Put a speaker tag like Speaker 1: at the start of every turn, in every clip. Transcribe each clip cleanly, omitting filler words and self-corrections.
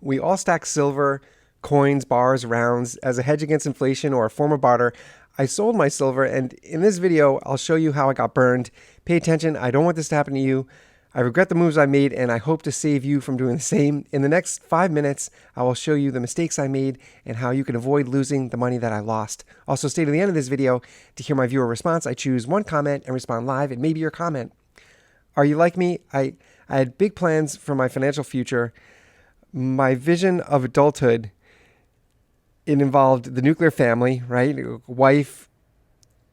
Speaker 1: We all stack silver, coins, bars, rounds as a hedge against inflation or a form of barter. I sold my silver, and in this video, I'll show you how I got burned. Pay attention. I don't want this to happen to you. I regret the moves I made, and I hope to save you from doing the same. In the next 5 minutes, I will show you the mistakes I made and how you can avoid losing the money that I lost. Also, stay to the end of this video to hear my viewer response. I choose one comment and respond live, and maybe your comment. Are you like me? I had big plans for my financial future. My vision of adulthood, it involved the nuclear family, right? Wife,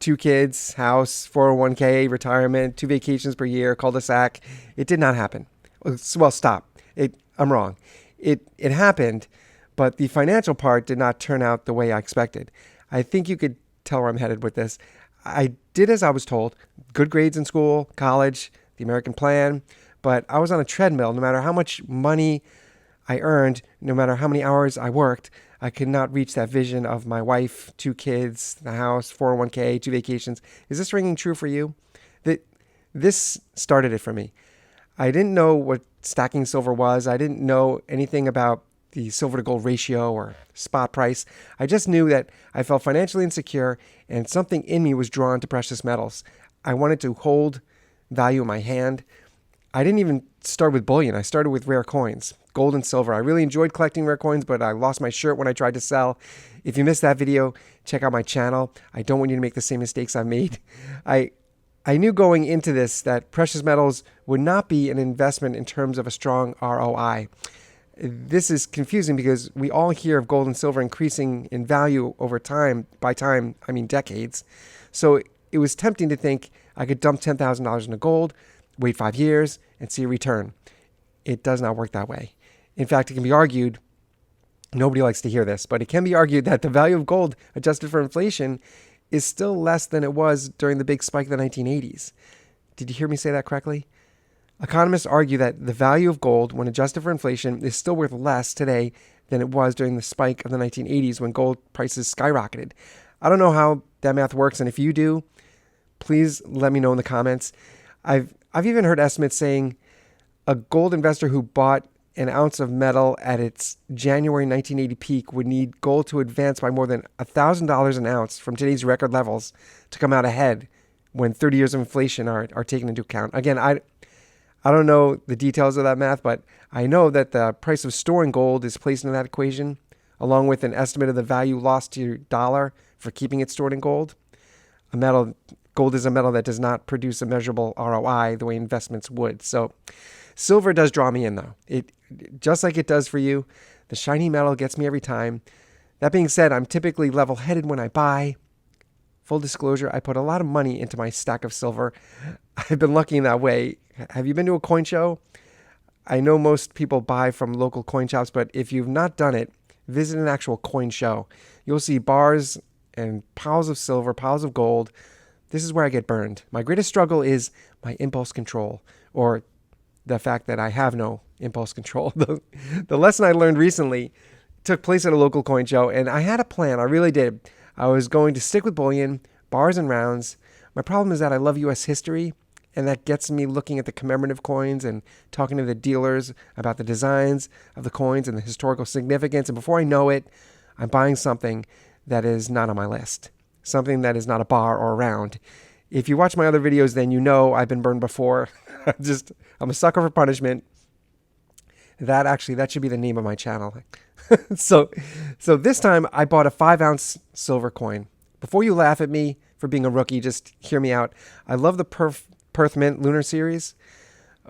Speaker 1: 2 kids, house, 401k, retirement, 2 vacations per year, cul-de-sac. It did not happen. Well, stop. I'm wrong. It happened, but the financial part did not turn out the way I expected. I think you could tell where I'm headed with this. I did as I was told. Good grades in school, college, the American plan, but I was on a treadmill. No matter how much money I earned, no matter how many hours I worked, I could not reach that vision of my wife, 2 kids, the house, 401k, 2 vacations. Is this ringing true for you? This started it for me. I didn't know what stacking silver was. I didn't know anything about the silver to gold ratio or spot price. I just knew that I felt financially insecure and something in me was drawn to precious metals. I wanted to hold value in my hand. I didn't even start with bullion. I started with rare coins, gold and silver. I really enjoyed collecting rare coins, but I lost my shirt when I tried to sell. If you missed that video, check out my channel. I don't want you to make the same mistakes I made. I knew going into this that precious metals would not be an investment in terms of a strong ROI. This is confusing because we all hear of gold and silver increasing in value over time. By time, I mean decades. So it was tempting to think I could dump $10,000 into gold, wait 5 years, and see a return. It does not work that way. In fact, it can be argued, nobody likes to hear this, but it can be argued that the value of gold adjusted for inflation is still less than it was during the big spike of the 1980s. Did you hear me say that correctly? Economists argue that the value of gold, when adjusted for inflation, is still worth less today than it was during the spike of the 1980s when gold prices skyrocketed. I don't know how that math works, and if you do, please let me know in the comments. I've even heard estimates saying a gold investor who bought an ounce of metal at its January 1980 peak would need gold to advance by more than $1,000 an ounce from today's record levels to come out ahead when 30 years of inflation are taken into account. Again, I don't know the details of that math, but I know that the price of storing gold is placed in that equation, along with an estimate of the value lost to your dollar for keeping it stored in gold. Gold is a metal that does not produce a measurable ROI the way investments would. So silver does draw me in, though. It just like it does for you. The shiny metal gets me every time. That being said, I'm typically level-headed when I buy. Full disclosure, I put a lot of money into my stack of silver. I've been lucky in that way. Have you been to a coin show? I know most people buy from local coin shops, but if you've not done it, visit an actual coin show. You'll see bars and piles of silver, piles of gold. This is where I get burned. My greatest struggle is my impulse control, or the fact that I have no impulse control. The lesson I learned recently took place at a local coin show, and I had a plan. I really did. I was going to stick with bullion, bars and rounds. My problem is that I love U.S. history, and that gets me looking at the commemorative coins and talking to the dealers about the designs of the coins and the historical significance. And before I know it, I'm buying something that is not on my list. Something that is not a bar or a round. If you watch my other videos, then you know I've been burned before. I'm a sucker for punishment. That should be the name of my channel. So this time I bought a 5-ounce silver coin. Before you laugh at me for being a rookie, just hear me out. I love the Perth Mint Lunar Series.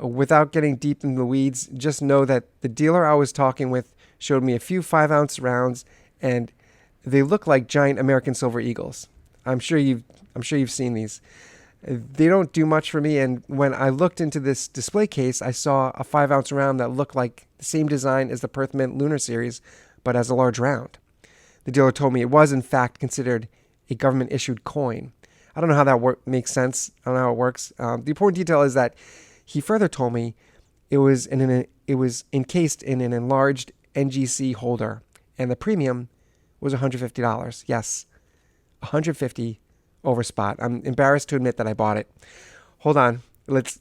Speaker 1: Without getting deep in the weeds, just know that the dealer I was talking with showed me a few 5-ounce rounds, and they look like giant American silver eagles. I'm sure you've seen these. They don't do much for me, and when I looked into this display case, I saw a 5-ounce round that looked like the same design as the Perth Mint Lunar Series, but as a large round. The dealer told me it was, in fact, considered a government-issued coin. I don't know how that makes sense. I don't know how it works. The important detail is that he further told me it was encased in an enlarged NGC holder, and the premium was $150. Yes, $150 over spot. I'm embarrassed to admit that I bought it. Hold on. Let's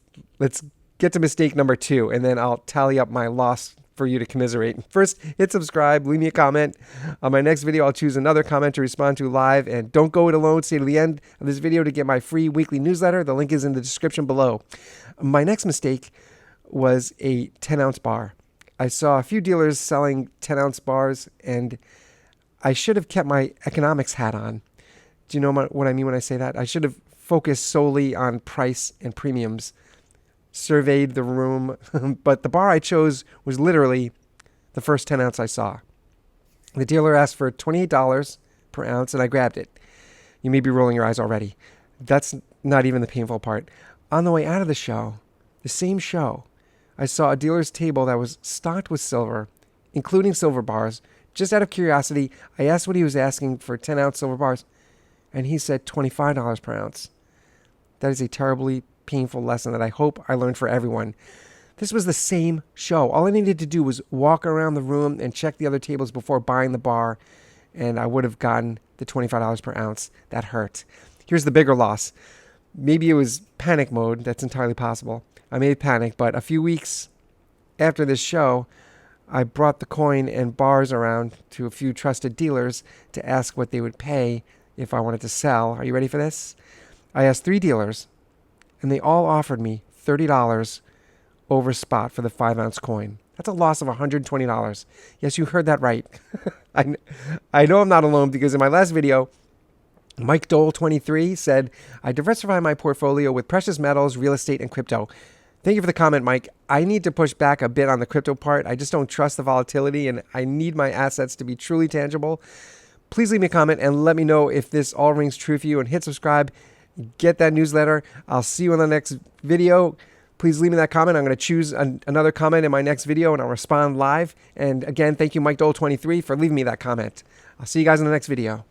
Speaker 1: get to mistake number 2, and then I'll tally up my loss for you to commiserate. First, hit subscribe, leave me a comment. On my next video, I'll choose another comment to respond to live. And don't go it alone. Stay to the end of this video to get my free weekly newsletter. The link is in the description below. My next mistake was a 10-ounce bar. I saw a few dealers selling 10-ounce bars, and I should have kept my economics hat on. Do you know what I mean when I say that? I should have focused solely on price and premiums, surveyed the room, but the bar I chose was literally the first 10-ounce I saw. The dealer asked for $28 per ounce, and I grabbed it. You may be rolling your eyes already. That's not even the painful part. On the way out of the show, the same show, I saw a dealer's table that was stocked with silver, including silver bars. Just out of curiosity, I asked what he was asking for 10-ounce silver bars, and he said $25 per ounce. That is a terribly painful lesson that I hope I learned for everyone. This was the same show. All I needed to do was walk around the room and check the other tables before buying the bar, and I would have gotten the $25 per ounce. That hurt. Here's the bigger loss. Maybe it was panic mode. That's entirely possible. I may have panicked, but a few weeks after this show, I brought the coin and bars around to a few trusted dealers to ask what they would pay if I wanted to sell. Are you ready for this? I asked 3 dealers, and they all offered me $30 over spot for the 5-ounce coin. That's a loss of $120. Yes, you heard that right. I know I'm not alone, because in my last video, Mike Dole 23 said, I diversify my portfolio with precious metals, real estate, and crypto. Thank you for the comment, Mike. I need to push back a bit on the crypto part. I just don't trust the volatility, and I need my assets to be truly tangible. Please leave me a comment and let me know if this all rings true for you, and hit subscribe. Get that newsletter. I'll see you in the next video. Please leave me that comment. I'm going to choose another comment in my next video, and I'll respond live. And again, thank you, Mike Dole 23, for leaving me that comment. I'll see you guys in the next video.